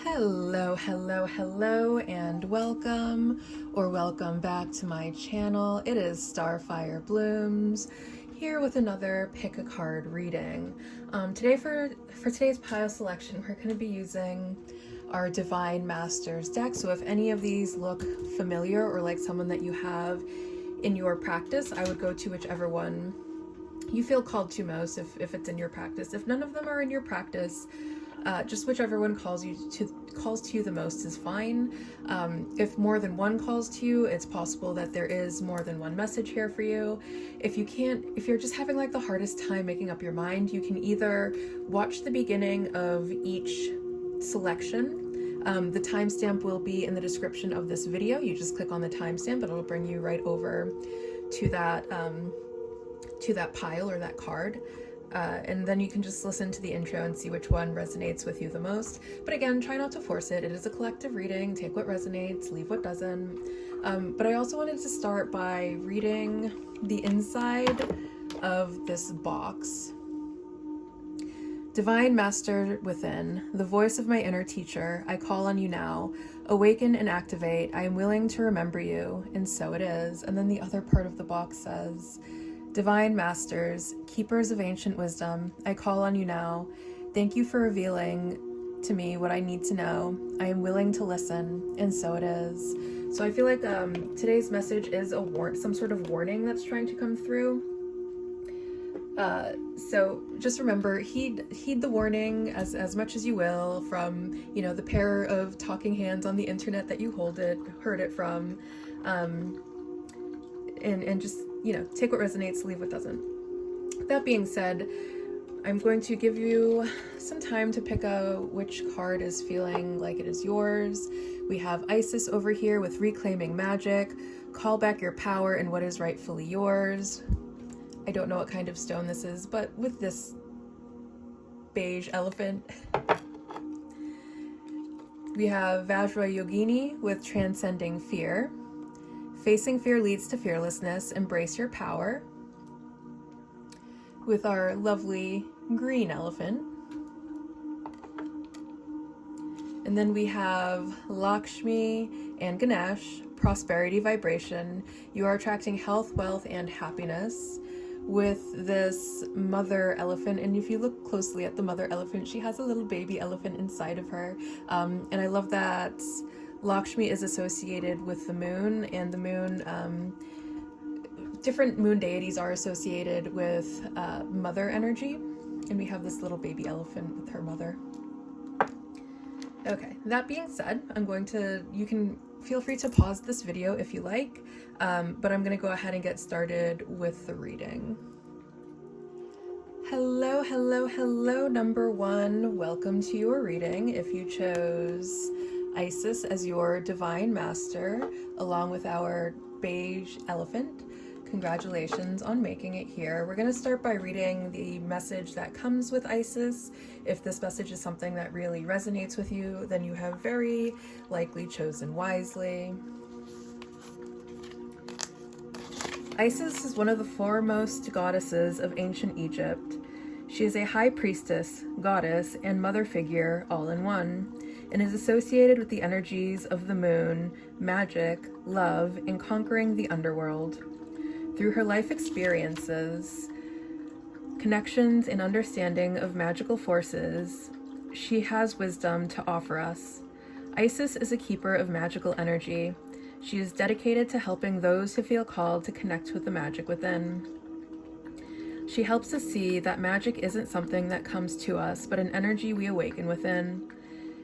Hello, and welcome back to my channel. It is Starfire Blooms, here with another pick a card reading. Today for today's pile selection, we're going to be using our Divine Masters deck. So if any of these look familiar or like someone that you have in your practice, I would go to whichever one you feel called to most if it's in your practice. If none of them are in your practice, just whichever one calls to you the most is fine. If more than one calls to you, it's possible that there is more than one message here for you. If you're just having like the hardest time making up your mind, you can either watch the beginning of each selection. The timestamp will be in the description of this video. You just click on the timestamp, it'll bring you right over to that pile or that card. And then you can just listen to the intro and see which one resonates with you the most. But again, try not to force it. It is a collective reading. Take what resonates, leave what doesn't. But I also wanted to start by reading the inside of this box. Divine Master within, the voice of my inner teacher, I call on you now. Awaken and activate. I am willing to remember you, and so it is. And then the other part of the box says, Divine Masters, keepers of ancient wisdom, I call on you now. Thank you for revealing to me what I need to know. I am willing to listen, and so it is. So I feel like today's message is some sort of warning that's trying to come through. So just remember, heed the warning as much as you will from, the pair of talking hands on the internet that you heard it from, and just, take what resonates, leave what doesn't. That being said, I'm going to give you some time to pick out which card is feeling like it is yours. We have Isis over here with Reclaiming Magic, Call Back Your Power and What Is Rightfully Yours. I don't know what kind of stone this is, but with this beige elephant. We have Vajra Yogini with Transcending Fear. Facing fear leads to fearlessness. Embrace your power. With our lovely green elephant. And then we have Lakshmi and Ganesh, Prosperity Vibration. You are attracting health, wealth, and happiness. With this mother elephant, and if you look closely at the mother elephant, she has a little baby elephant inside of her. And I love that Lakshmi is associated with the moon, and the moon, different moon deities are associated with mother energy, and we have this little baby elephant with her mother. Okay, that being said, you can feel free to pause this video if you like, but I'm going to go ahead and get started with the reading. Hello, number one. Welcome to your reading. If you chose Isis as your Divine Master, along with our beige elephant, congratulations on making it here. We're going to start by reading the message that comes with Isis. If this message is something that really resonates with you, then you have very likely chosen wisely. Isis is one of the foremost goddesses of ancient Egypt. She is a high priestess, goddess, and mother figure all in one, and is associated with the energies of the moon, magic, love, and conquering the underworld. Through her life experiences, connections, and understanding of magical forces, she has wisdom to offer us. Isis is a keeper of magical energy. She is dedicated to helping those who feel called to connect with the magic within. She helps us see that magic isn't something that comes to us, but an energy we awaken within.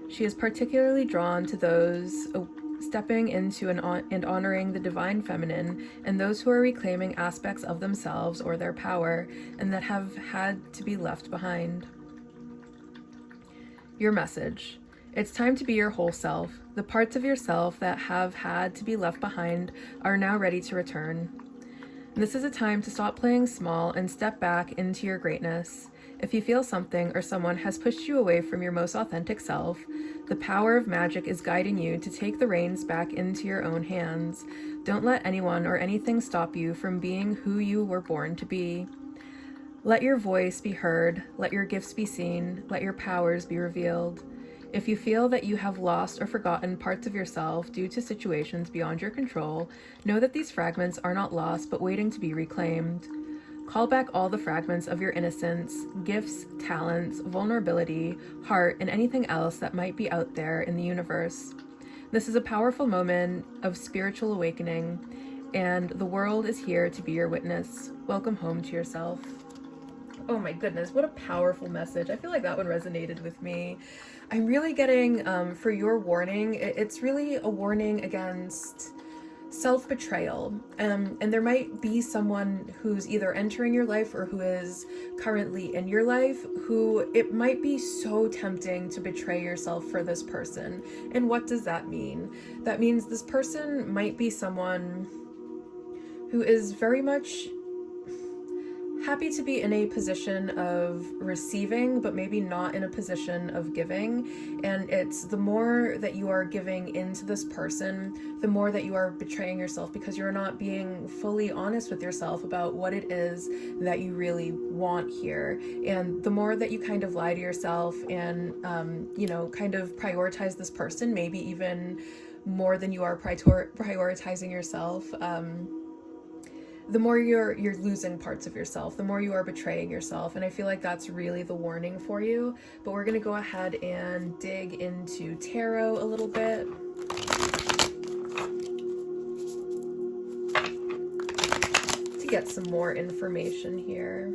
She is particularly drawn to those stepping into and honoring the divine feminine, and those who are reclaiming aspects of themselves or their power and that have had to be left behind. Your message. It's time to be your whole self. The parts of yourself that have had to be left behind are now ready to return. This is a time to stop playing small and step back into your greatness. If you feel something or someone has pushed you away from your most authentic self, the power of magic is guiding you to take the reins back into your own hands. Don't let anyone or anything stop you from being who you were born to be. Let your voice be heard, let your gifts be seen, let your powers be revealed. If you feel that you have lost or forgotten parts of yourself due to situations beyond your control, know that these fragments are not lost but waiting to be reclaimed. Call back all the fragments of your innocence, gifts, talents, vulnerability, heart, and anything else that might be out there in the universe. This is a powerful moment of spiritual awakening, and the world is here to be your witness. Welcome home to yourself. Oh my goodness, what a powerful message. I feel like that one resonated with me. I'm really getting, for your warning, it's really a warning against self-betrayal. And there might be someone who's either entering your life or who is currently in your life who it might be so tempting to betray yourself for this person. And what does that mean? That means this person might be someone who is very much happy to be in a position of receiving, but maybe not in a position of giving. And it's the more that you are giving into this person, the more that you are betraying yourself, because you're not being fully honest with yourself about what it is that you really want here. And the more that you kind of lie to yourself and, kind of prioritize this person, maybe even more than you are prioritizing yourself, the more you're losing parts of yourself, the more you are betraying yourself. And I feel like that's really the warning for you. But we're going to go ahead and dig into tarot a little bit. To get some more information here.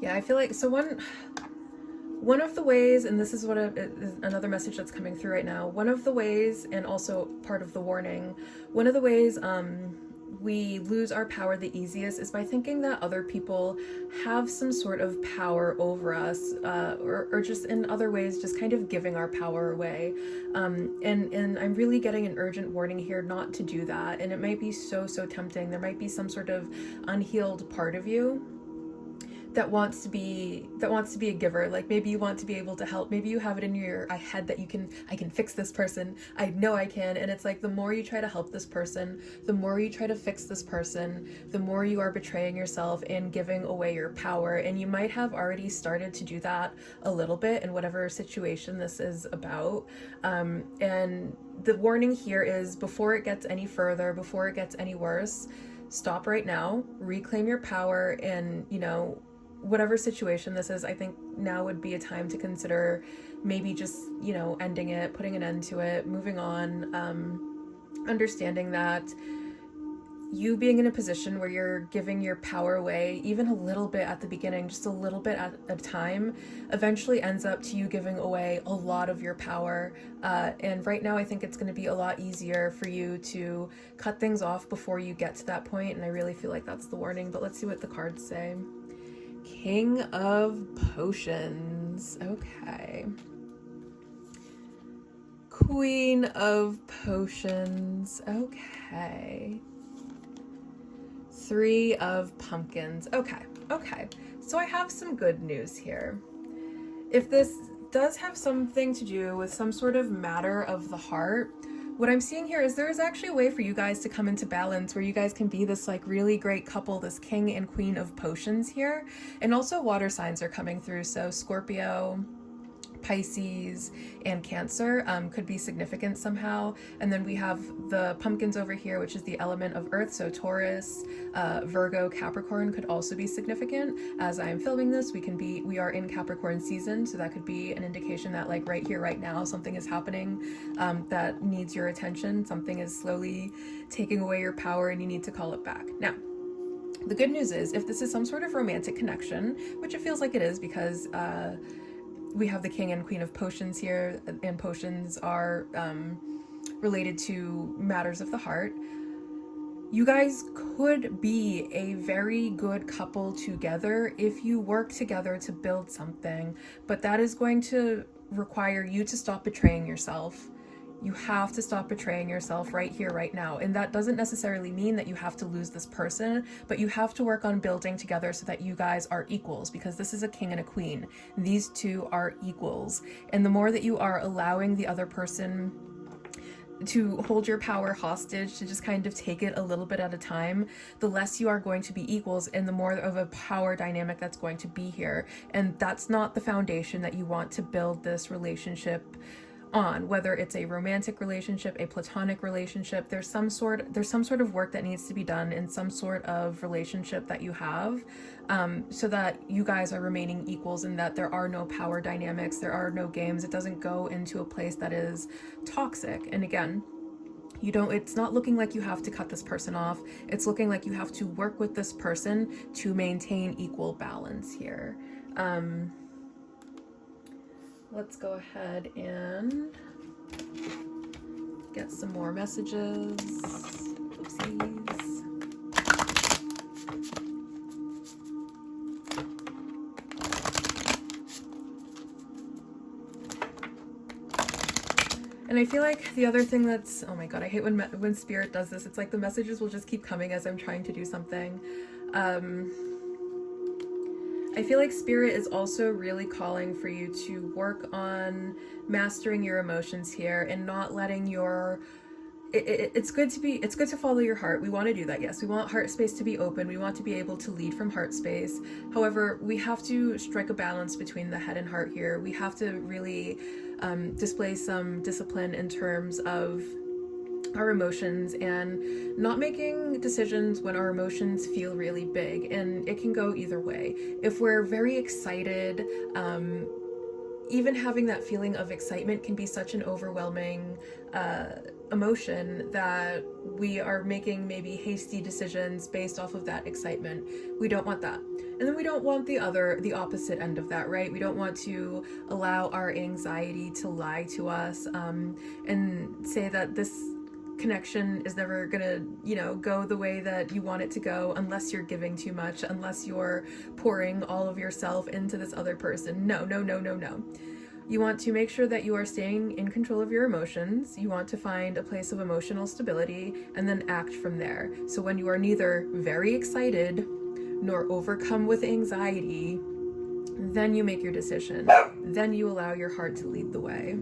Yeah, I feel like, so one of the ways, and this is what is another message that's coming through right now, one of the ways, and also part of the warning, one of the ways we lose our power the easiest is by thinking that other people have some sort of power over us, or just in other ways, just kind of giving our power away. And I'm really getting an urgent warning here not to do that. And it might be so tempting. There might be some sort of unhealed part of you that wants to be a giver. Like maybe you want to be able to help. Maybe you have it in your head that I can fix this person. I know I can. And it's like the more you try to help this person, the more you try to fix this person, the more you are betraying yourself and giving away your power. And you might have already started to do that a little bit in whatever situation this is about. And the warning here is, before it gets any further, before it gets any worse, stop right now, reclaim your power. And whatever situation this is, I think now would be a time to consider maybe just, ending it, putting an end to it, moving on, understanding that you being in a position where you're giving your power away, even a little bit at the beginning, just a little bit at a time, eventually ends up to you giving away a lot of your power. And right now, I think it's going to be a lot easier for you to cut things off before you get to that point. And I really feel like that's the warning, but let's see what the cards say. King of Potions. Okay. Queen of Potions. Okay. Three of Pumpkins. Okay. So I have some good news here. If this does have something to do with some sort of matter of the heart, what I'm seeing here is there is actually a way for you guys to come into balance where you guys can be this like really great couple, this king and queen of potions here. And also water signs are coming through. So Scorpio, Pisces, and Cancer could be significant somehow. And then we have the pumpkins over here, which is the element of earth. So Taurus, Virgo, Capricorn could also be significant. As I am filming this, we are in Capricorn season. So that could be an indication that like right here, right now, something is happening that needs your attention. Something is slowly taking away your power and you need to call it back. Now, the good news is, if this is some sort of romantic connection, which it feels like it is because we have the king and queen of potions here, and potions are related to matters of the heart. You guys could be a very good couple together if you work together to build something, but that is going to require you to stop betraying yourself. You have to stop betraying yourself right here, right now. And that doesn't necessarily mean that you have to lose this person, but you have to work on building together so that you guys are equals, because this is a king and a queen. These two are equals. And the more that you are allowing the other person to hold your power hostage, to just kind of take it a little bit at a time, the less you are going to be equals and the more of a power dynamic that's going to be here. And that's not the foundation that you want to build this relationship on, whether it's a romantic relationship, a platonic relationship. There's some sort of work that needs to be done in some sort of relationship that you have, so that you guys are remaining equals and that there are no power dynamics, there are no games. It doesn't go into a place that is toxic. And again, it's not looking like you have to cut this person off. It's looking like you have to work with this person to maintain equal balance here. Let's go ahead and get some more messages. Oopsies. And I feel like the other thing that's, oh my god, I hate when Spirit does this. It's like the messages will just keep coming as I'm trying to do something. I feel like Spirit is also really calling for you to work on mastering your emotions here and not letting your... It's good to follow your heart. We want to do that, yes. We want heart space to be open. We want to be able to lead from heart space. However, we have to strike a balance between the head and heart here. We have to really display some discipline in terms of our emotions and not making decisions when our emotions feel really big. And it can go either way. If we're very excited, even having that feeling of excitement can be such an overwhelming emotion that we are making maybe hasty decisions based off of that excitement. We don't want that. And then we don't want the opposite end of that, right? We don't want to allow our anxiety to lie to us, and say that this connection is never gonna, go the way that you want it to go unless you're giving too much, unless you're pouring all of yourself into this other person. No. You want to make sure that you are staying in control of your emotions. You want to find a place of emotional stability and then act from there. So when you are neither very excited nor overcome with anxiety, then you make your decision. Then you allow your heart to lead the way.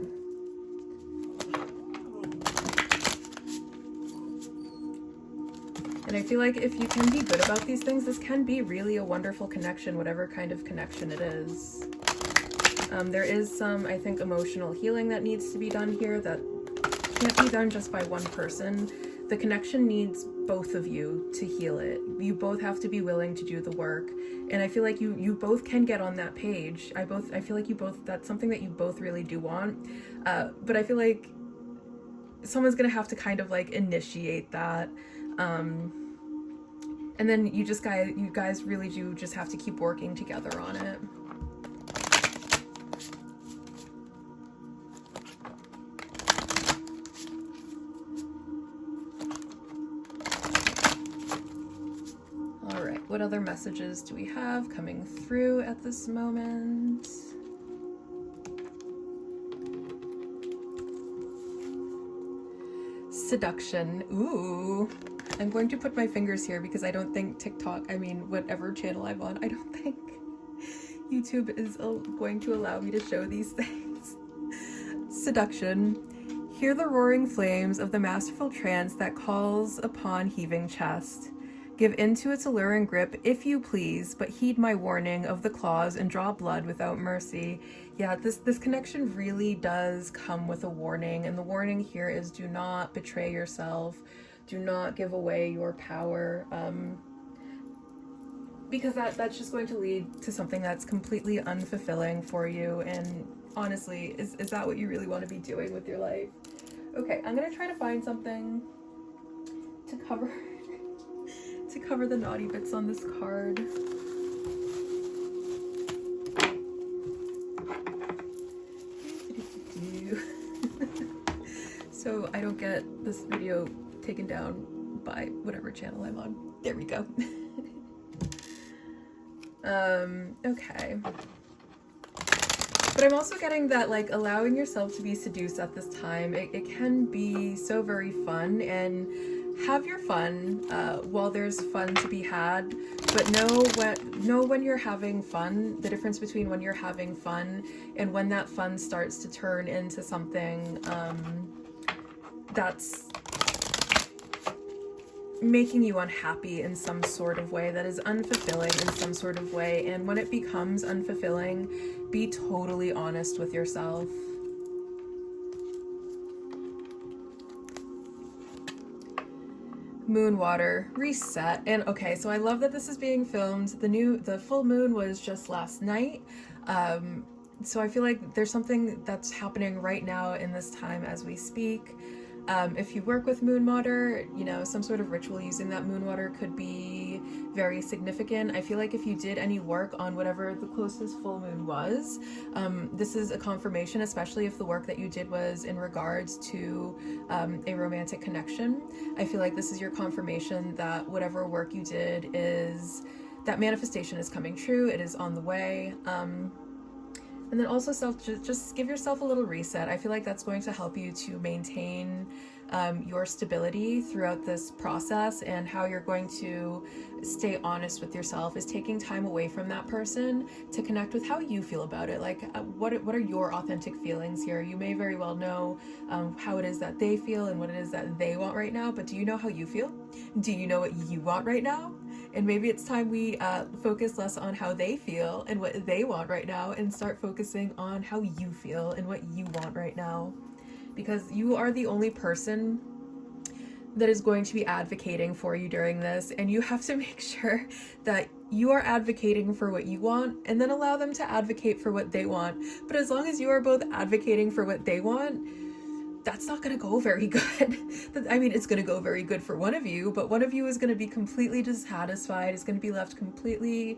And I feel like if you can be good about these things, this can be really a wonderful connection, whatever kind of connection it is. There is some, I think, emotional healing that needs to be done here that can't be done just by one person. The connection needs both of you to heal it. You both have to be willing to do the work. And I feel like you both can get on that page. I feel like you both, that's something that you both really do want. But I feel like someone's gonna have to kind of like initiate that. And then you guys really do just have to keep working together on it. All right, what other messages do we have coming through at this moment? Seduction. Ooh. I'm going to put my fingers here because I don't think whatever channel I'm on, I don't think YouTube is going to allow me to show these things. Seduction. Hear the roaring flames of the masterful trance that calls upon heaving chest. Give into its alluring grip, if you please, but heed my warning of the claws and draw blood without mercy. Yeah, this connection really does come with a warning, and the warning here is do not betray yourself. Do not give away your power, because that's just going to lead to something that's completely unfulfilling for you. And honestly, is that what you really want to be doing with your life? Okay, I'm gonna try to find something to cover the naughty bits on this card. So I don't get this video taken down by whatever channel I'm on. There we go. Okay. But I'm also getting that, like, allowing yourself to be seduced at this time, it can be so very fun, and have your fun while there's fun to be had, but know when you're having fun, the difference between when you're having fun and when that fun starts to turn into something that's making you unhappy in some sort of way, that is unfulfilling in some sort of way. And when it becomes unfulfilling, be totally honest with yourself. Moon water, reset. And okay, so I love that this is being filmed. The full moon was just last night. So I feel like there's something that's happening right now in this time as we speak. If you work with moon water, you know, some sort of ritual using that moon water could be very significant. I feel like if you did any work on whatever the closest full moon was, this is a confirmation, especially if the work that you did was in regards to a romantic connection. I feel like this is your confirmation that whatever work you did is, that manifestation is coming true, it is on the way. And then also just give yourself a little reset. I feel like that's going to help you to maintain your stability throughout this process, and how you're going to stay honest with yourself is taking time away from that person to connect with how you feel about it. Like what are your authentic feelings here? You may very well know how it is that they feel and what it is that they want right now, but do you know how you feel? Do you know what you want right now? And maybe it's time we focus less on how they feel and what they want right now, and start focusing on how you feel and what you want right now. Because you are the only person that is going to be advocating for you during this, and you have to make sure that you are advocating for what you want, and then allow them to advocate for what they want. But as long as you are both advocating for what they want, that's not going to go very good. I mean, it's going to go very good for one of you, but one of you is going to be completely dissatisfied, is going to be left completely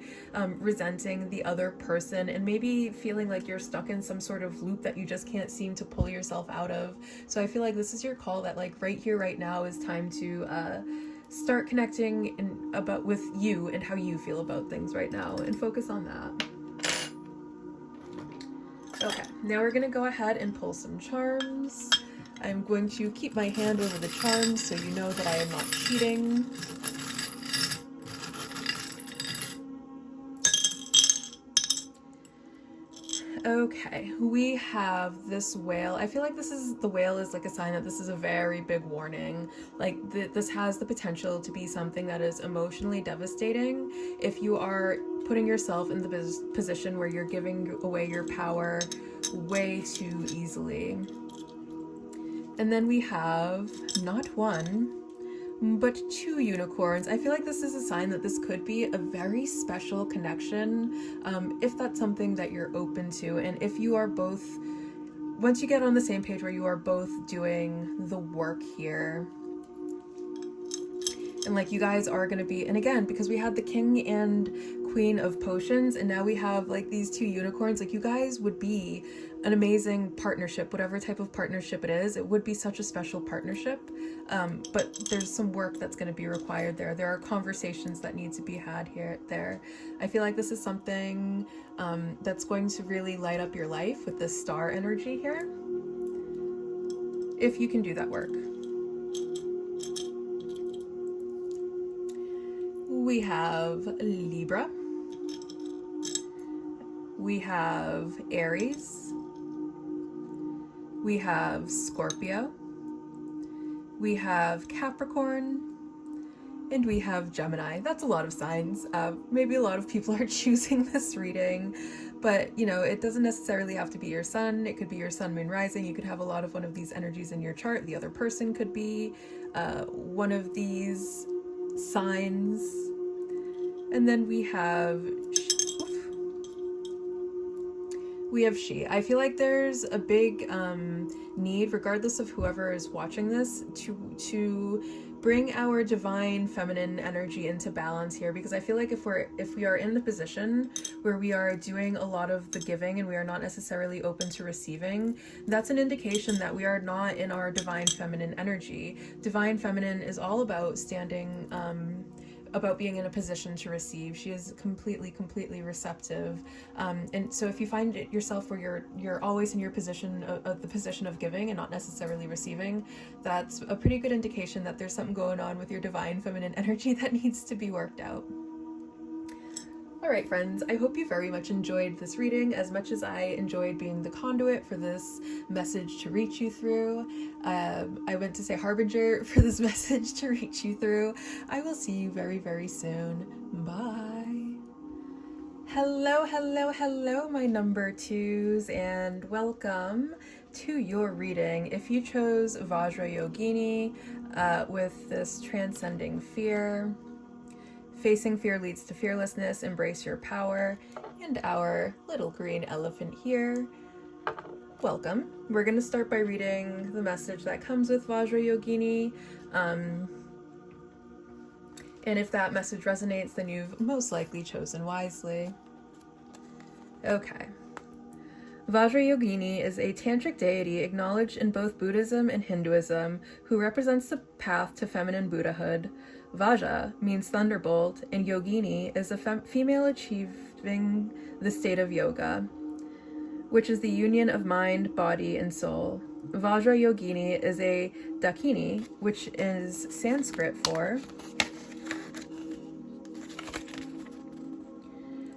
resenting the other person, and maybe feeling like you're stuck in some sort of loop that you just can't seem to pull yourself out of. So I feel like this is your call, that like right here, right now is time to start connecting with you and how you feel about things right now, and focus on that. Okay, now we're going to go ahead and pull some charms. I'm going to keep my hand over the charms so you know that I am not cheating. Okay, we have this whale. I feel like the whale is like a sign that this is a very big warning. Like this has the potential to be something that is emotionally devastating if you are putting yourself in the position where you're giving away your power way too easily. And then we have not one, but 2 unicorns. I feel like this is a sign that this could be a very special connection, if that's something that you're open to, and if you are both, once you get on the same page where you are both doing the work here. And like you guys are going to be, and again, because we had the king and queen of potions, and now we have like these 2 unicorns, like you guys would be an amazing partnership, whatever type of partnership it is. It would be such a special partnership, but there's some work that's going to be required there. There are conversations that need to be had there. I feel like this is something that's going to really light up your life with this star energy here, if you can do that work. We have Libra. We have Aries. We have Scorpio. We have Capricorn. And we have Gemini. That's a lot of signs. Maybe a lot of people are choosing this reading, but you know, it doesn't necessarily have to be your sun. It could be your sun, moon, rising. You could have a lot of one of these energies in your chart. The other person could be one of these signs. And then we have she. I feel like there's a big need, regardless of whoever is watching this, to bring our divine feminine energy into balance here, because I feel like if we are in the position where we are doing a lot of the giving and we are not necessarily open to receiving, that's an indication that we are not in our divine feminine energy. Divine feminine is all about standing about being in a position to receive. She is completely receptive, and so if you find yourself where you're always in your position of the position of giving and not necessarily receiving, that's a pretty good indication that there's something going on with your divine feminine energy that needs to be worked out. Alright friends, I hope you very much enjoyed this reading as much as I enjoyed being the conduit for this message to reach you through. I went to say harbinger for this message to reach you through. I will see you very, very soon. Bye. Hello, hello, hello, my number twos, and welcome to your reading. If you chose Vajra Yogini with this transcending fear, facing fear leads to fearlessness, embrace your power, and our little green elephant here, welcome. We're going to start by reading the message that comes with Vajra Yogini. And if that message resonates, then you've most likely chosen wisely. Okay. Vajra Yogini is a tantric deity acknowledged in both Buddhism and Hinduism who represents the path to feminine Buddhahood. Vajra means thunderbolt, and Yogini is a female achieving the state of yoga, which is the union of mind, body, and soul. Vajra Yogini is a Dakini, which is Sanskrit for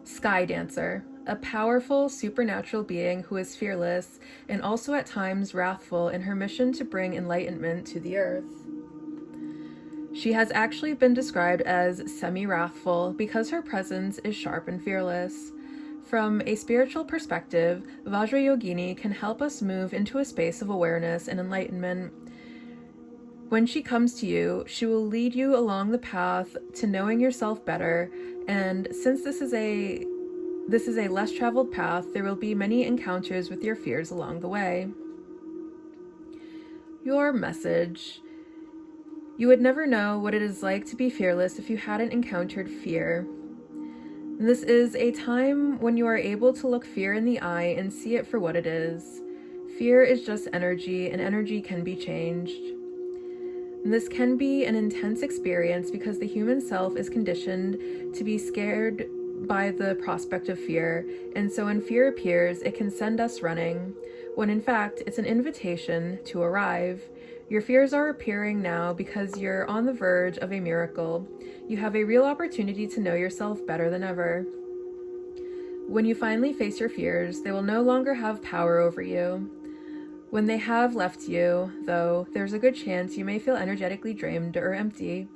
sky dancer, a powerful supernatural being who is fearless and also at times wrathful in her mission to bring enlightenment to the earth. She has actually been described as semi-wrathful because her presence is sharp and fearless. From a spiritual perspective, Vajra Yogini can help us move into a space of awareness and enlightenment. When she comes to you, she will lead you along the path to knowing yourself better, and since this is a less traveled path, there will be many encounters with your fears along the way. Your message. You would never know what it is like to be fearless if you hadn't encountered fear. This is a time when you are able to look fear in the eye and see it for what it is. Fear is just energy, and energy can be changed. This can be an intense experience because the human self is conditioned to be scared by the prospect of fear, and so when fear appears, it can send us running, when in fact it's an invitation to arrive. Your fears are appearing now because you're on the verge of a miracle. You have a real opportunity to know yourself better than ever. When you finally face your fears, they will no longer have power over you. When they have left you, though, there's a good chance you may feel energetically drained or empty.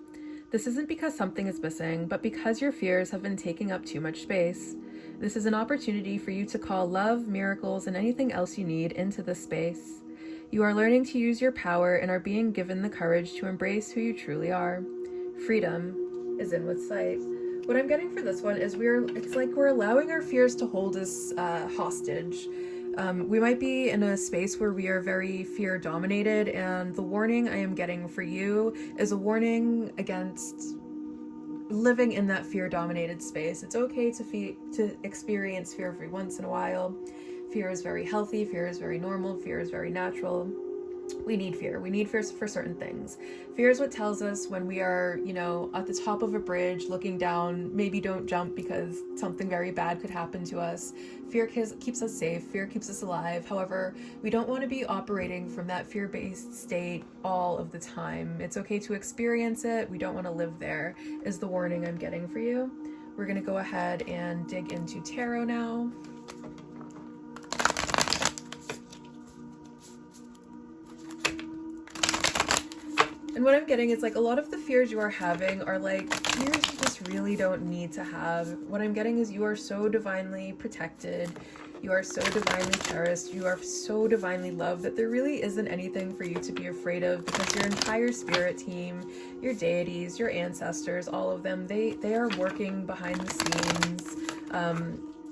This isn't because something is missing, but because your fears have been taking up too much space. This is an opportunity for you to call love, miracles, and anything else you need into this space. You are learning to use your power and are being given the courage to embrace who you truly are. Freedom is in with sight. What I'm getting for this one is it's like we're allowing our fears to hold us hostage. We might be in a space where we are very fear dominated, and the warning I am getting for you is a warning against living in that fear dominated space. It's okay to experience fear every once in a while. Fear is very healthy, fear is very normal, fear is very natural. We need fear. We need fear for certain things. Fear is what tells us when we are, at the top of a bridge looking down, maybe don't jump because something very bad could happen to us. Fear keeps us safe. Fear keeps us alive. However, we don't want to be operating from that fear-based state all of the time. It's okay to experience it. We don't want to live there, is the warning I'm getting for you. We're going to go ahead and dig into tarot now. And what I'm getting is like a lot of the fears you are having are like fears you just really don't need to have. What I'm getting is you are so divinely protected. You are so divinely cherished. You are so divinely loved that there really isn't anything for you to be afraid of, because your entire spirit team, your deities, your ancestors, all of them, they are working behind the scenes.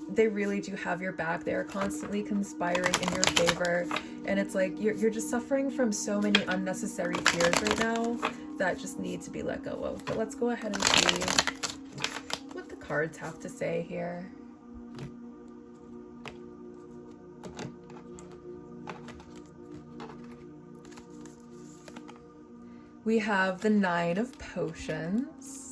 They really do have your back. They are constantly conspiring in your favor. And it's like you're just suffering from so many unnecessary fears right now that just need to be let go of. But let's go ahead and see what the cards have to say here. We have the Nine of Potions.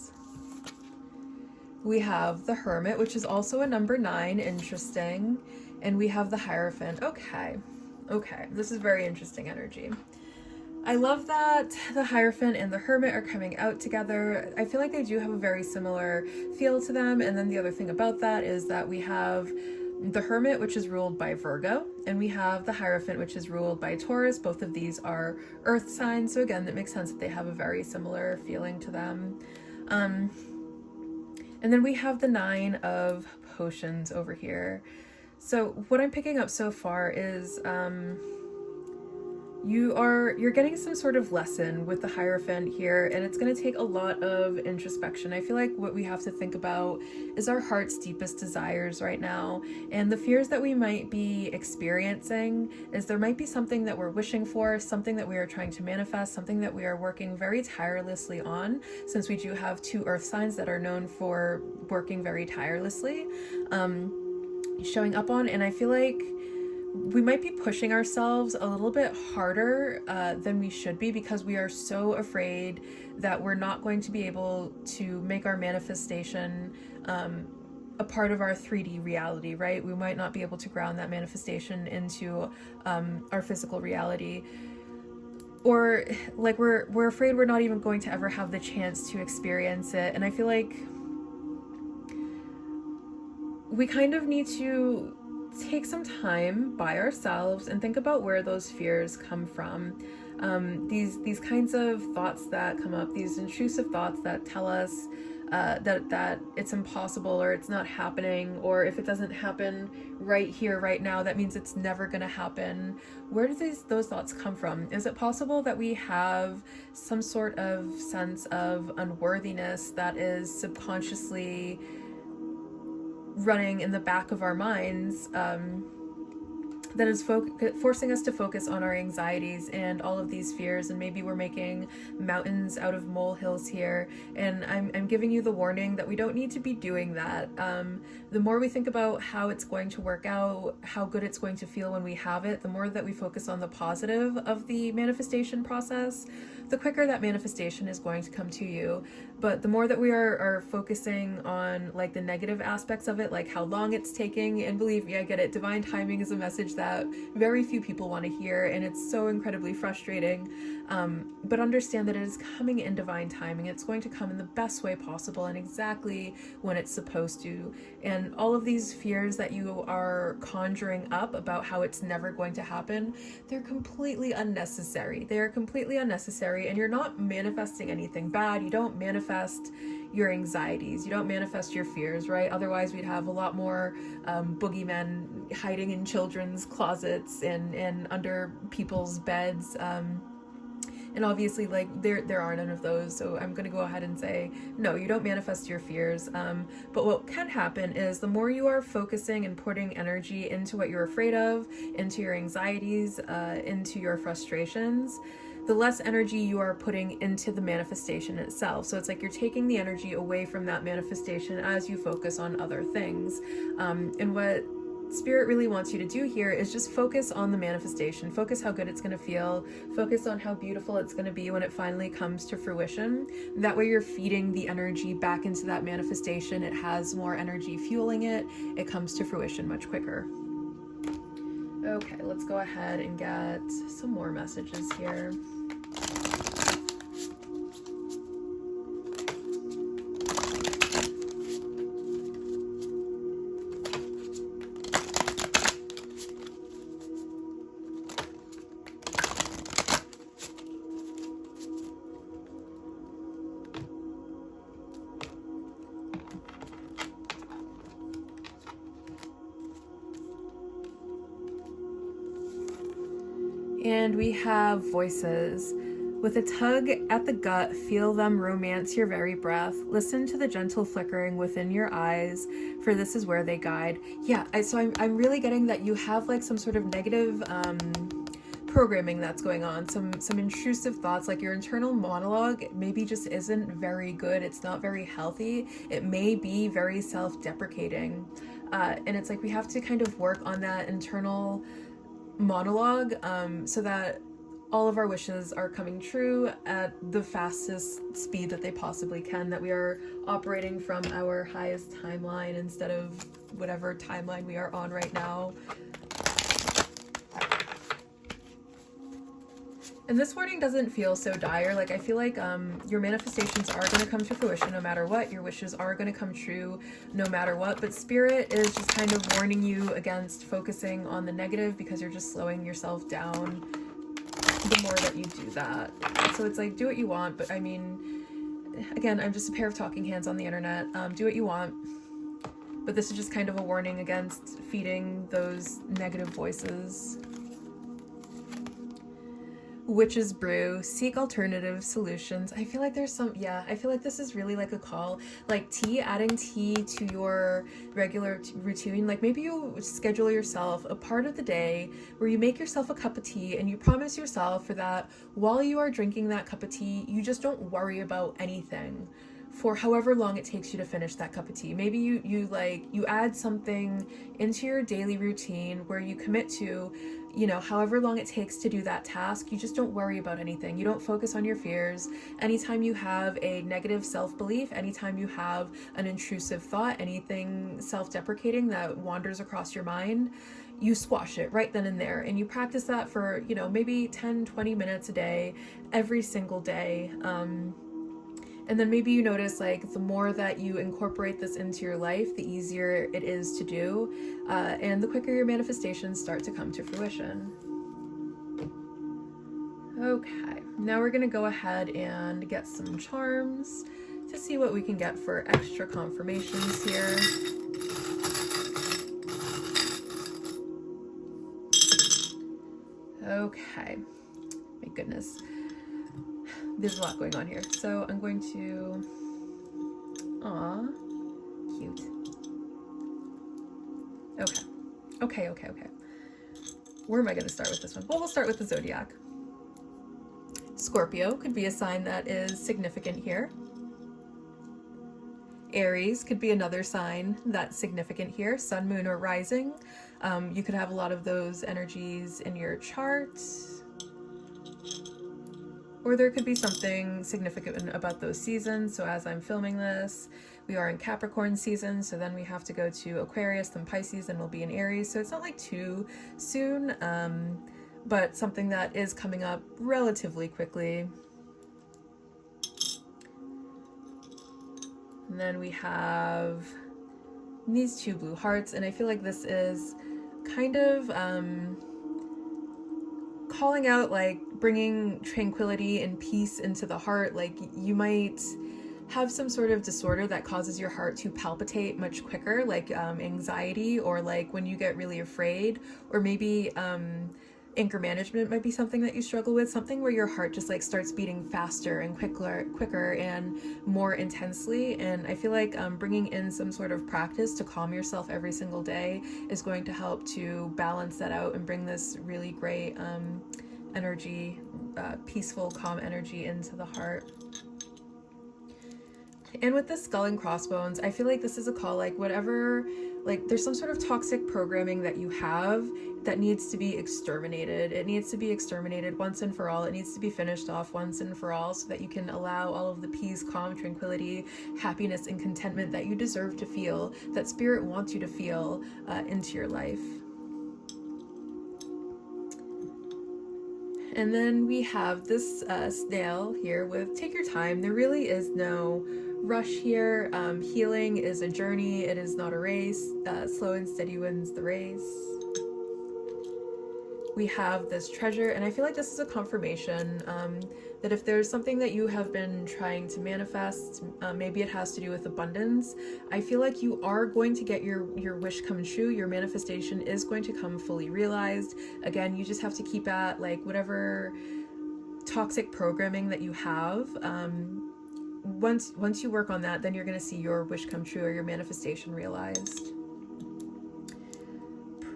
We have the Hermit, which is also a number 9, interesting. And we have the Hierophant. Okay, this is very interesting energy. I love that the Hierophant and the Hermit are coming out together. I feel like they do have a very similar feel to them. And then the other thing about that is that we have the Hermit, which is ruled by Virgo, and we have the Hierophant, which is ruled by Taurus. Both of these are earth signs, so again, that makes sense that they have a very similar feeling to them. And then we have the Nine of Potions over here. So what I'm picking up so far is you're getting some sort of lesson with the Hierophant here, and it's going to take a lot of introspection. I feel like what we have to think about is our heart's deepest desires right now, and the fears that we might be experiencing is there might be something that we're wishing for, something that we are trying to manifest, something that we are working very tirelessly on, since we do have two earth signs that are known for working very tirelessly, showing up on. And I feel like we might be pushing ourselves a little bit harder than we should be, because we are so afraid that we're not going to be able to make our manifestation a part of our 3D reality, right? We might not be able to ground that manifestation into our physical reality. Or like we're afraid we're not even going to ever have the chance to experience it. And I feel like we kind of need to take some time by ourselves and think about where those fears come from. These kinds of thoughts that come up, these intrusive thoughts that tell us that it's impossible, or it's not happening, or if it doesn't happen right here, right now, that means it's never going to happen. Where do those thoughts come from? Is it possible that we have some sort of sense of unworthiness that is subconsciously running in the back of our minds, that is forcing us to focus on our anxieties and all of these fears, and maybe we're making mountains out of molehills here, and I'm giving you the warning that we don't need to be doing that. The more we think about how it's going to work out, how good it's going to feel when we have it, the more that we focus on the positive of the manifestation process, the quicker that manifestation is going to come to you. But the more that we are focusing on like the negative aspects of it, like how long it's taking, and believe me, I get it, divine timing is a message that very few people want to hear, and it's so incredibly frustrating. But understand that it is coming in divine timing. It's going to come in the best way possible and exactly when it's supposed to. And all of these fears that you are conjuring up about how it's never going to happen, they're completely unnecessary. They are completely unnecessary, and you're not manifesting anything bad. You don't manifest your anxieties. You don't manifest your fears, right? Otherwise, we'd have a lot more boogeymen hiding in children's closets and under people's beds. And obviously, like, there are none of those, so I'm going to go ahead and say, no, you don't manifest your fears. But what can happen is the more you are focusing and putting energy into what you're afraid of, into your anxieties, into your frustrations, the less energy you are putting into the manifestation itself. So it's like you're taking the energy away from that manifestation as you focus on other things. And what Spirit really wants you to do here is just focus on the manifestation. Focus how good it's going to feel. Focus on how beautiful it's going to be when it finally comes to fruition. That way you're feeding the energy back into that manifestation. It has more energy fueling it. It comes to fruition much quicker. Okay, let's go ahead and get some more messages here. And we have voices. With a tug at the gut, feel them romance your very breath. Listen to the gentle flickering within your eyes, for this is where they guide. Yeah, so I'm really getting that you have like some sort of negative programming that's going on, some intrusive thoughts, like your internal monologue maybe just isn't very good. It's not very healthy. It may be very self-deprecating. And it's like we have to kind of work on that internal monologue so that all of our wishes are coming true at the fastest speed that they possibly can, that we are operating from our highest timeline instead of whatever timeline we are on right now. And this warning doesn't feel so dire. Like, I feel like your manifestations are going to come to fruition no matter what. Your wishes are going to come true no matter what. But Spirit is just kind of warning you against focusing on the negative, because you're just slowing yourself down the more that you do that. So it's like, do what you want. But I mean, again, I'm just a pair of talking hands on the internet. Do what you want. But this is just kind of a warning against feeding those negative voices. Witch's brew, seek alternative solutions. I feel like there's some, I feel like this is really like a call, like tea, adding tea to your regular routine. Like maybe you schedule yourself a part of the day where you make yourself a cup of tea, and you promise yourself for that while you are drinking that cup of tea, you just don't worry about anything for however long it takes you to finish that cup of tea. Maybe you add something into your daily routine where you commit to, however long it takes to do that task. You just don't worry about anything. You don't focus on your fears. Anytime you have a negative self-belief, anytime you have an intrusive thought, anything self-deprecating that wanders across your mind, you squash it right then and there. And you practice that for, maybe 10, 20 minutes a day, every single day. And then maybe you notice, like, the more that you incorporate this into your life, the easier it is to do, and the quicker your manifestations start to come to fruition. Okay, now we're gonna go ahead and get some charms to see what we can get for extra confirmations here. Okay, my goodness. There's a lot going on here. So I'm going to, cute. Okay. Where am I going to start with this one? Well, we'll start with the zodiac. Scorpio could be a sign that is significant here. Aries could be another sign that's significant here. Sun, moon, or rising. You could have a lot of those energies in your chart. Or there could be something significant about those seasons. So as I'm filming this, we are in Capricorn season, so then we have to go to Aquarius, then Pisces, and we'll be in Aries. So it's not like too soon, but something that is coming up relatively quickly. And then we have these two blue hearts, and I feel like this is kind of calling out, like bringing tranquility and peace into the heart. Like you might have some sort of disorder that causes your heart to palpitate much quicker, like anxiety, or like when you get really afraid, or maybe anger management might be something that you struggle with, something where your heart just like starts beating faster and quicker and more intensely. And I feel like bringing in some sort of practice to calm yourself every single day is going to help to balance that out and bring this really great energy, peaceful, calm energy into the heart. And with the skull and crossbones, I feel like this is a call, like whatever, like there's some sort of toxic programming that you have that needs to be exterminated. It needs to be exterminated once and for all. It needs to be finished off once and for all, so that you can allow all of the peace, calm, tranquility, happiness, and contentment that you deserve to feel, that spirit wants you to feel into your life. And then we have this snail here with take your time. There really is no rush here. Healing is a journey. It is not a race. Slow and steady wins the race. We have this treasure, and I feel like this is a confirmation that if there's something that you have been trying to manifest, maybe it has to do with abundance, I feel like you are going to get your wish come true. Your manifestation is going to come fully realized. Again, you just have to keep at like whatever toxic programming that you have. Once you work on that, then you're going to see your wish come true, or your manifestation realized.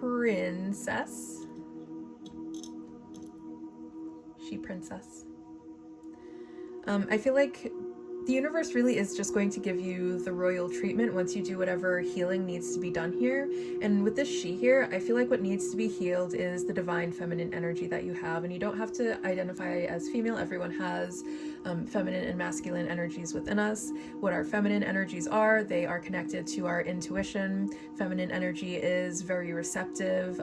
Princess. She princess. I feel like the universe really is just going to give you the royal treatment once you do whatever healing needs to be done here. And with this she here, I feel like what needs to be healed is the divine feminine energy that you have. And you don't have to identify as female. Everyone has feminine and masculine energies within us. What our feminine energies are, they are connected to our intuition. Feminine energy is very receptive.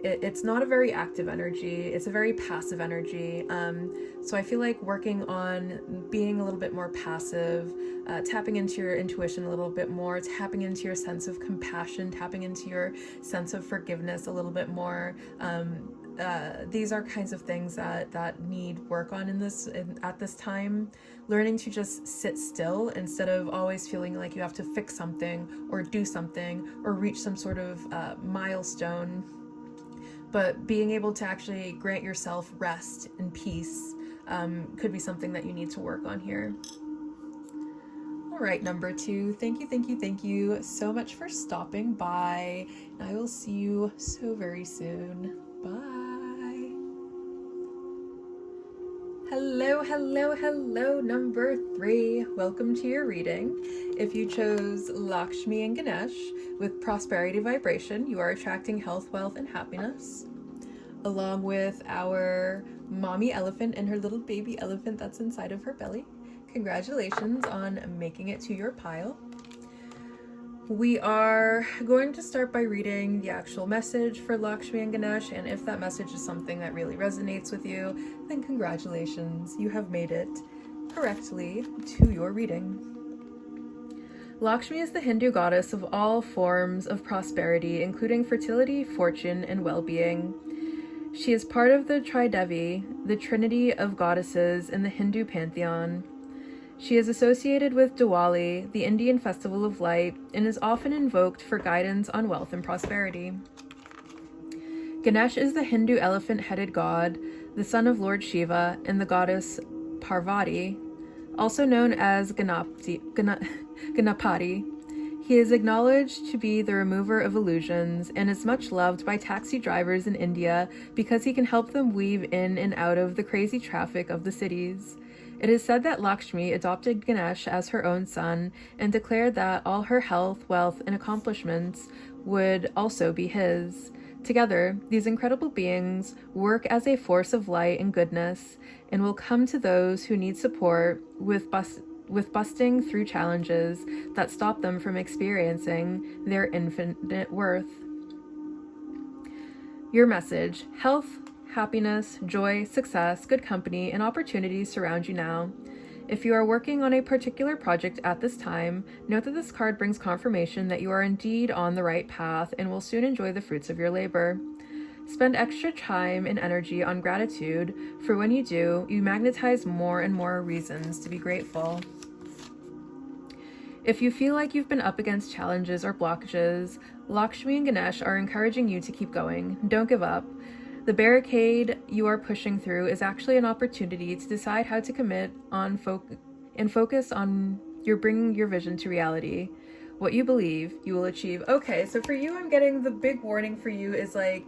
it's not a very active energy. It's a very passive energy. So I feel like working on being a little bit more passive, tapping into your intuition a little bit more, tapping into your sense of compassion, tapping into your sense of forgiveness a little bit more. These are kinds of things that need work on at this time. Learning to just sit still instead of always feeling like you have to fix something or do something or reach some sort of milestone, but being able to actually grant yourself rest and peace could be something that you need to work on here. All right, number 2, thank you so much for stopping by. I will see you so very soon. Bye. Hello, number 3. Welcome to your reading. If you chose Lakshmi and Ganesh with prosperity vibration, you are attracting health, wealth, and happiness, along with our mommy elephant and her little baby elephant that's inside of her belly. Congratulations on making it to your pile. We are going to start by reading the actual message for Lakshmi and Ganesh, and if that message is something that really resonates with you, then congratulations, you have made it correctly to your reading. Lakshmi is the Hindu goddess of all forms of prosperity, including fertility, fortune, and well-being. She is part of the Tridevi, the trinity of goddesses in the Hindu pantheon. She is associated with Diwali, the Indian festival of light, and is often invoked for guidance on wealth and prosperity. Ganesh is the Hindu elephant-headed god, the son of Lord Shiva and the goddess Parvati, also known as Ganapati. He is acknowledged to be the remover of illusions and is much loved by taxi drivers in India because he can help them weave in and out of the crazy traffic of the cities. It is said that Lakshmi adopted Ganesh as her own son and declared that all her health, wealth, and accomplishments would also be his. Together, these incredible beings work as a force of light and goodness and will come to those who need support with busting through challenges that stop them from experiencing their infinite worth. Your message: health, happiness, joy, success, good company, and opportunities surround you now. If you are working on a particular project at this time, note that this card brings confirmation that you are indeed on the right path and will soon enjoy the fruits of your labor. Spend extra time and energy on gratitude, for when you do, you magnetize more and more reasons to be grateful. If you feel like you've been up against challenges or blockages, Lakshmi and Ganesh are encouraging you to keep going. Don't give up. The barricade you are pushing through is actually an opportunity to decide how to commit on and focus on bringing your vision to reality. What you believe, you will achieve. Okay, so for you, I'm getting the big warning for you is like,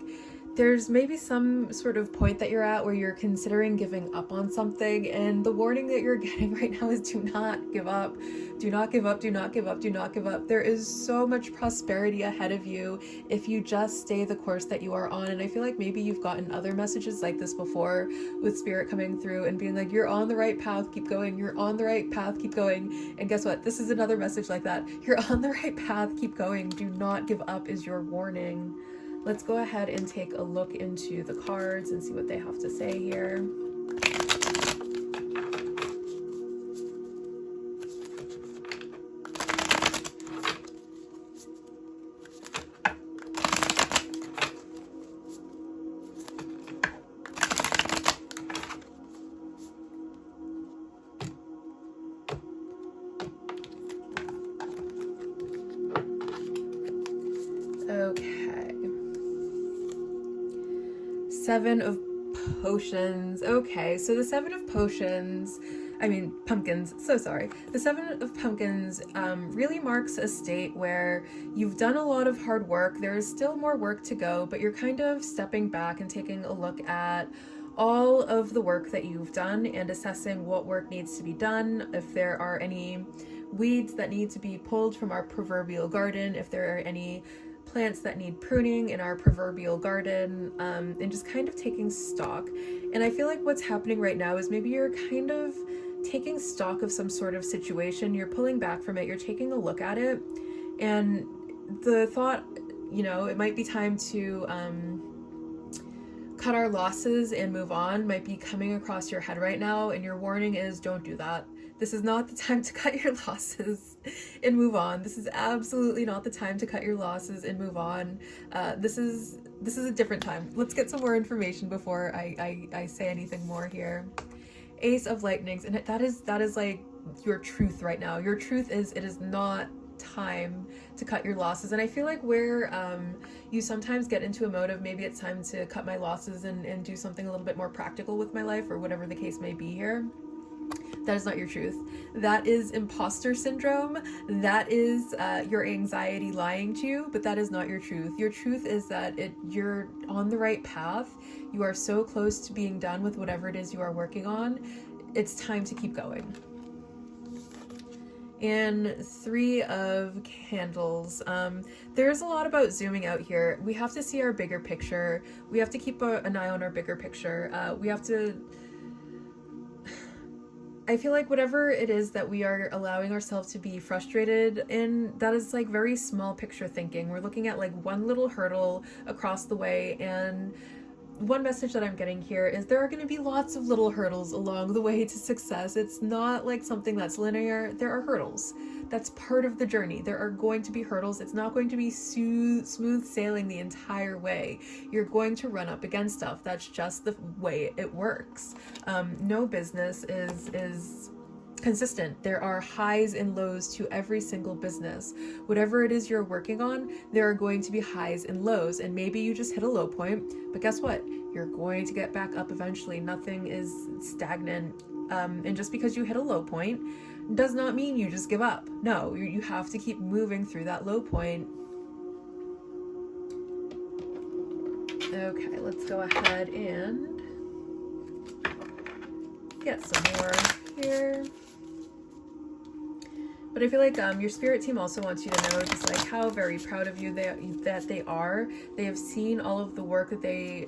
there's maybe some sort of point that you're at where you're considering giving up on something, and the warning that you're getting right now is do not give up. Do not give up, do not give up, do not give up. There is so much prosperity ahead of you if you just stay the course that you are on. And I feel like maybe you've gotten other messages like this before, with spirit coming through and being like, you're on the right path, keep going. You're on the right path, keep going. And guess what? This is another message like that. You're on the right path, keep going. Do not give up is your warning. Let's go ahead and take a look into the cards and see what they have to say here. Okay. 7 of Potions. Okay, so the 7 of Pumpkins, so sorry. The 7 of Pumpkins really marks a state where you've done a lot of hard work. There is still more work to go, but you're kind of stepping back and taking a look at all of the work that you've done and assessing what work needs to be done, if there are any weeds that need to be pulled from our proverbial garden, if there are any plants that need pruning in our proverbial garden, and just kind of taking stock. And I feel like what's happening right now is maybe you're kind of taking stock of some sort of situation, you're pulling back from it, you're taking a look at it, and the thought, it might be time to cut our losses and move on might be coming across your head right now, and your warning is don't do that. This is not the time to cut your losses and move on. This is absolutely not the time to cut your losses and move on. This is a different time. Let's get some more information before I say anything more here. Ace of Lightnings, and that is like your truth right now. Your truth is it is not time to cut your losses. And I feel like where you sometimes get into a mode of maybe it's time to cut my losses and do something a little bit more practical with my life, or whatever the case may be here. That is not your truth. That is imposter syndrome. That is your anxiety lying to you, but that is not your truth. Your truth is that you're on the right path. You are so close to being done with whatever it is you are working on. It's time to keep going. And 3 of Candles. There's a lot about zooming out here. We have to see our bigger picture. We have to keep an eye on our bigger picture. We have to... I feel like whatever it is that we are allowing ourselves to be frustrated in, that is like very small picture thinking. We're looking at like one little hurdle across the way, and one message that I'm getting here is there are going to be lots of little hurdles along the way to success. It's not like something that's linear. There are hurdles. That's part of the journey. There are going to be hurdles. It's not going to be smooth sailing the entire way. You're going to run up against stuff. That's just the way it works. No business is consistent. There are highs and lows to every single business. Whatever it is you're working on, there are going to be highs and lows, and maybe you just hit a low point, but guess what? You're going to get back up eventually. Nothing is stagnant. And just because you hit a low point does not mean you just give up. No, you have to keep moving through that low point. Okay, let's go ahead and get some more here. But I feel like your spirit team also wants you to know just like how very proud of you that they are. They have seen all of the work that they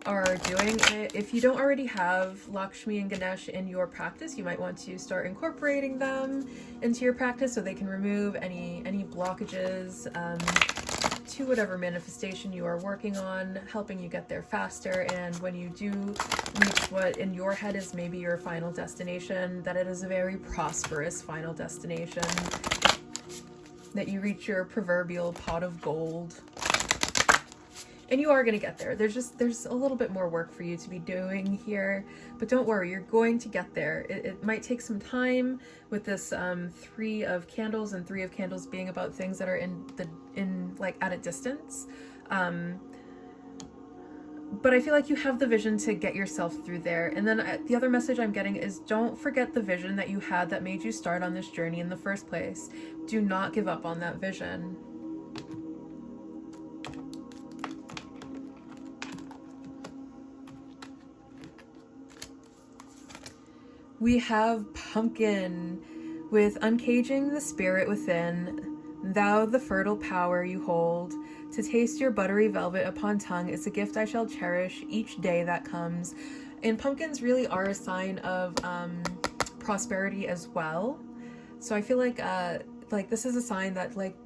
are doing. If you don't already have Lakshmi and Ganesh in your practice, you might want to start incorporating them into your practice so they can remove any blockages to whatever manifestation you are working on, helping you get there faster. And when you do reach what in your head is maybe your final destination, that it is a very prosperous final destination, that you reach your proverbial pot of gold. And you are going to get there. There's a little bit more work for you to be doing here, but don't worry, you're going to get there. It might take some time with this 3 of Candles, and 3 of Candles being about things that are in like at a distance. But I feel like you have the vision to get yourself through there. And then the other message I'm getting is don't forget the vision that you had that made you start on this journey in the first place. Do not give up on that vision. We have Pumpkin with uncaging the spirit within, thou the fertile power you hold. To taste your buttery velvet upon tongue is a gift I shall cherish each day that comes. And pumpkins really are a sign of prosperity as well. So I feel like this is a sign that like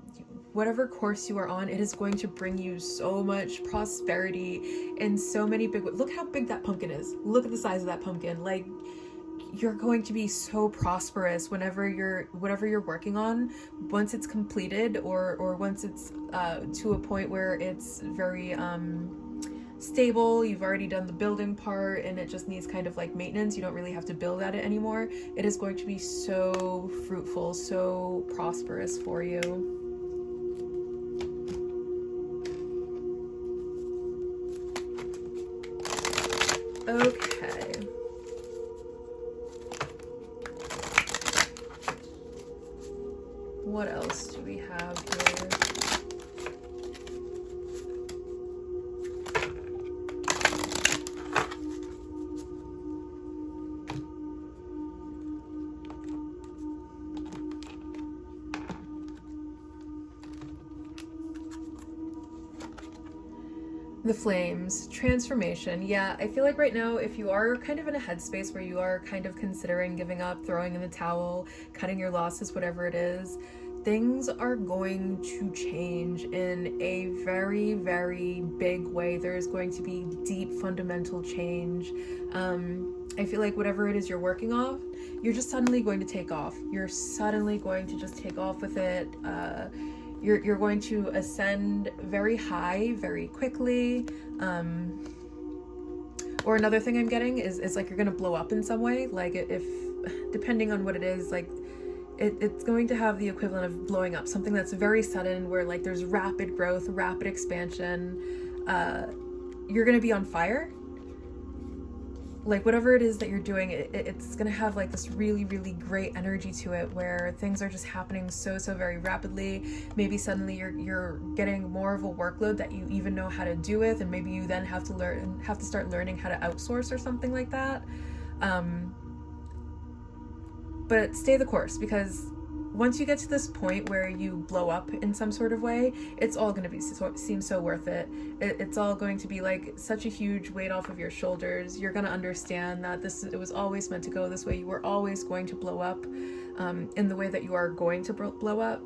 whatever course you are on, it is going to bring you so much prosperity and so many big. Look how big that pumpkin is. Look at the size of that pumpkin. Like, you're going to be so prosperous whatever you're working on, once it's completed, or once it's to a point where it's very stable. You've already done the building part and it just needs kind of like maintenance. You don't really have to build at it anymore. It is going to be so fruitful, so prosperous for you. Okay. What else do we have here? The flames, transformation. Yeah, I feel like right now, if you are kind of in a headspace where you are kind of considering giving up, throwing in the towel, cutting your losses, whatever it is, things are going to change in a very, very big way. There's going to be deep fundamental change. I feel like whatever it is you're working off, you're just suddenly going to take off. You're suddenly going to just take off with it. You're going to ascend very high very quickly. Or another thing I'm getting is like you're going to blow up in some way. Like if depending on what it is, like it's going to have the equivalent of blowing up, something that's very sudden, where like there's rapid growth, rapid expansion. You're going to be on fire. Like whatever it is that you're doing, it's going to have like this really, really great energy to it, where things are just happening so very rapidly. Maybe suddenly you're getting more of a workload that you even know how to do with, and maybe you then have to start learning how to outsource or something like that. But stay the course, because once you get to this point where you blow up in some sort of way, it's all going to seem so worth it. It's all going to be like such a huge weight off of your shoulders. You're going to understand that it was always meant to go this way. You were always going to blow up in the way that you are going to blow up.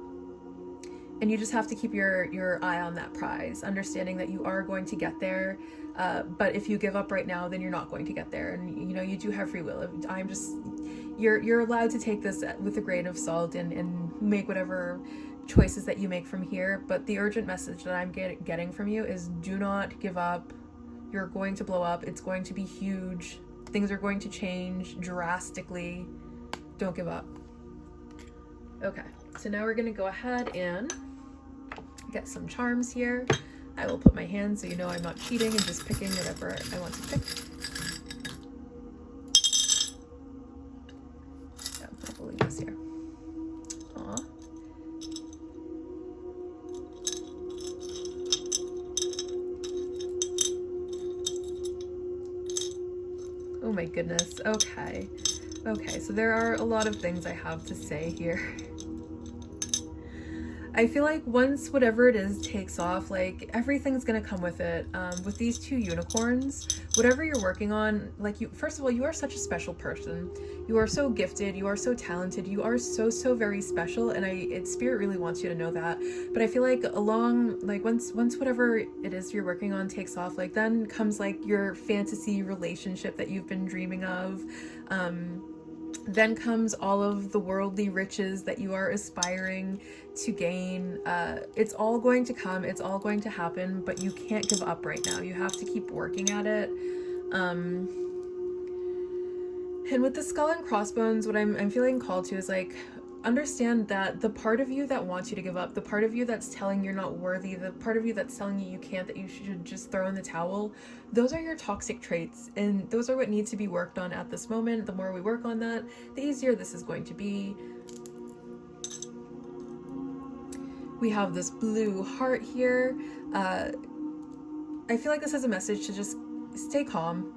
And you just have to keep your eye on that prize, understanding that you are going to get there. But if you give up right now, then you're not going to get there. And you know, you do have free will. You're allowed to take this with a grain of salt and make whatever choices that you make from here. But the urgent message that I'm getting from you is, do not give up. You're going to blow up. It's going to be huge. Things are going to change drastically. Don't give up. Okay, so now we're going to go ahead and get some charms here. I will put my hand so you know I'm not cheating and just picking whatever I want to pick. I'll leave this here. Aw. Oh my goodness. Okay. Okay, so there are a lot of things I have to say here. I feel like once whatever it is takes off, like everything's gonna come with it. With these two unicorns, whatever you're working on, like first of all, you are such a special person. You are so gifted, you are so talented, you are so very special, and Spirit really wants you to know that. But I feel like once whatever it is you're working on takes off, like then comes like your fantasy relationship that you've been dreaming of. Then comes all of the worldly riches that you are aspiring to gain. It's all going to come, it's all going to happen, but you can't give up right now. You have to keep working at it. And with the skull and crossbones, what I'm feeling called to is like, understand that the part of you that wants you to give up, the part of you that's telling you're not worthy, the part of you that's telling you can't, that you should just throw in the towel, those are your toxic traits, and those are what needs to be worked on at this moment. The more we work on that, the easier this is going to be. We have this blue heart here. I feel like this is a message to just stay calm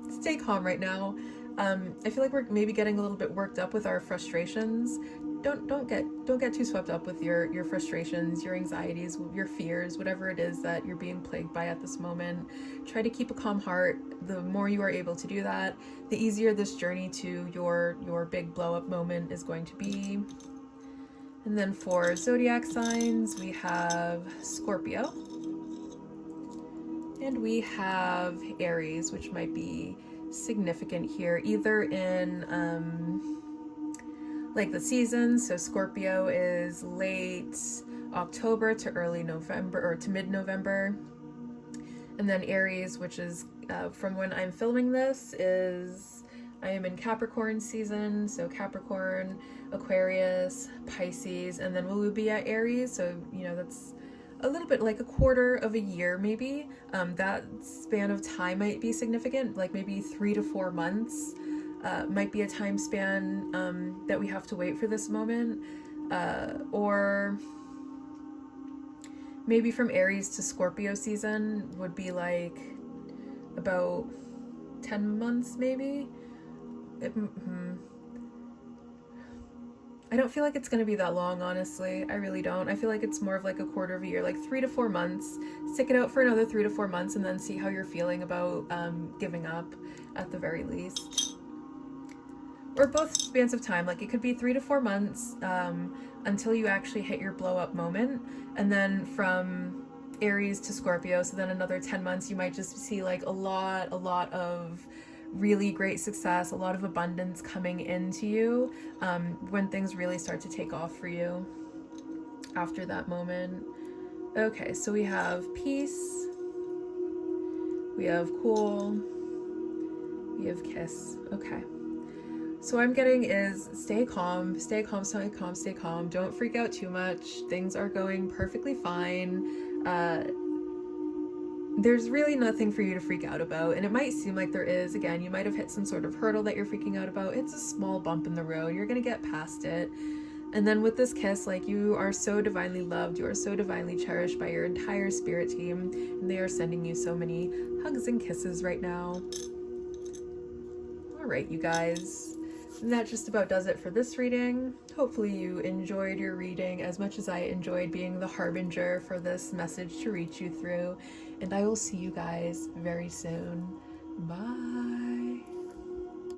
right now. I feel like we're maybe getting a little bit worked up with our frustrations. Don't get too swept up with your frustrations, your anxieties, your fears, whatever it is that you're being plagued by at this moment. Try to keep a calm heart. The more you are able to do that, the easier this journey to your big blow up moment is going to be. And then for zodiac signs, we have Scorpio. And we have Aries, which might be significant here, either in like the season. So Scorpio is late October to early November, or to mid-November. And then Aries, which is from when I'm filming this, I am in Capricorn season. So Capricorn, Aquarius, Pisces, and then we'll be at Aries. So, you know, that's a little bit like a quarter of a year, maybe. That span of time might be significant, like maybe 3 to 4 months. Might be a time span that we have to wait for this moment, or maybe from Aries to Scorpio season would be like about 10 months, maybe. I don't feel like it's going to be that long, honestly. I really don't. I feel like it's more of like a quarter of a year, like 3 to 4 months. Stick it out for another 3 to 4 months and then see how you're feeling about giving up at the very least. or both spans of time. Like it could be 3 to 4 months until you actually hit your blow up moment, and then from Aries to Scorpio, so then another 10 months you might just see like a lot of really great success, a lot of abundance coming into you when things really start to take off for you after that moment. Okay, so we have peace, we have cool, we have kiss. Okay. So what I'm getting is stay calm, stay calm, stay calm, stay calm. Don't freak out too much. Things are going perfectly fine. There's really nothing for you to freak out about. And it might seem like there is. Again, you might have hit some sort of hurdle that you're freaking out about. It's a small bump in the road. You're going to get past it. And then with this kiss, like you are so divinely loved. You are so divinely cherished by your entire spirit team. And they are sending you so many hugs and kisses right now. All right, you guys. And that just about does it for this reading. Hopefully you enjoyed your reading as much as I enjoyed being the harbinger for this message to reach you through. And I will see you guys very soon. Bye.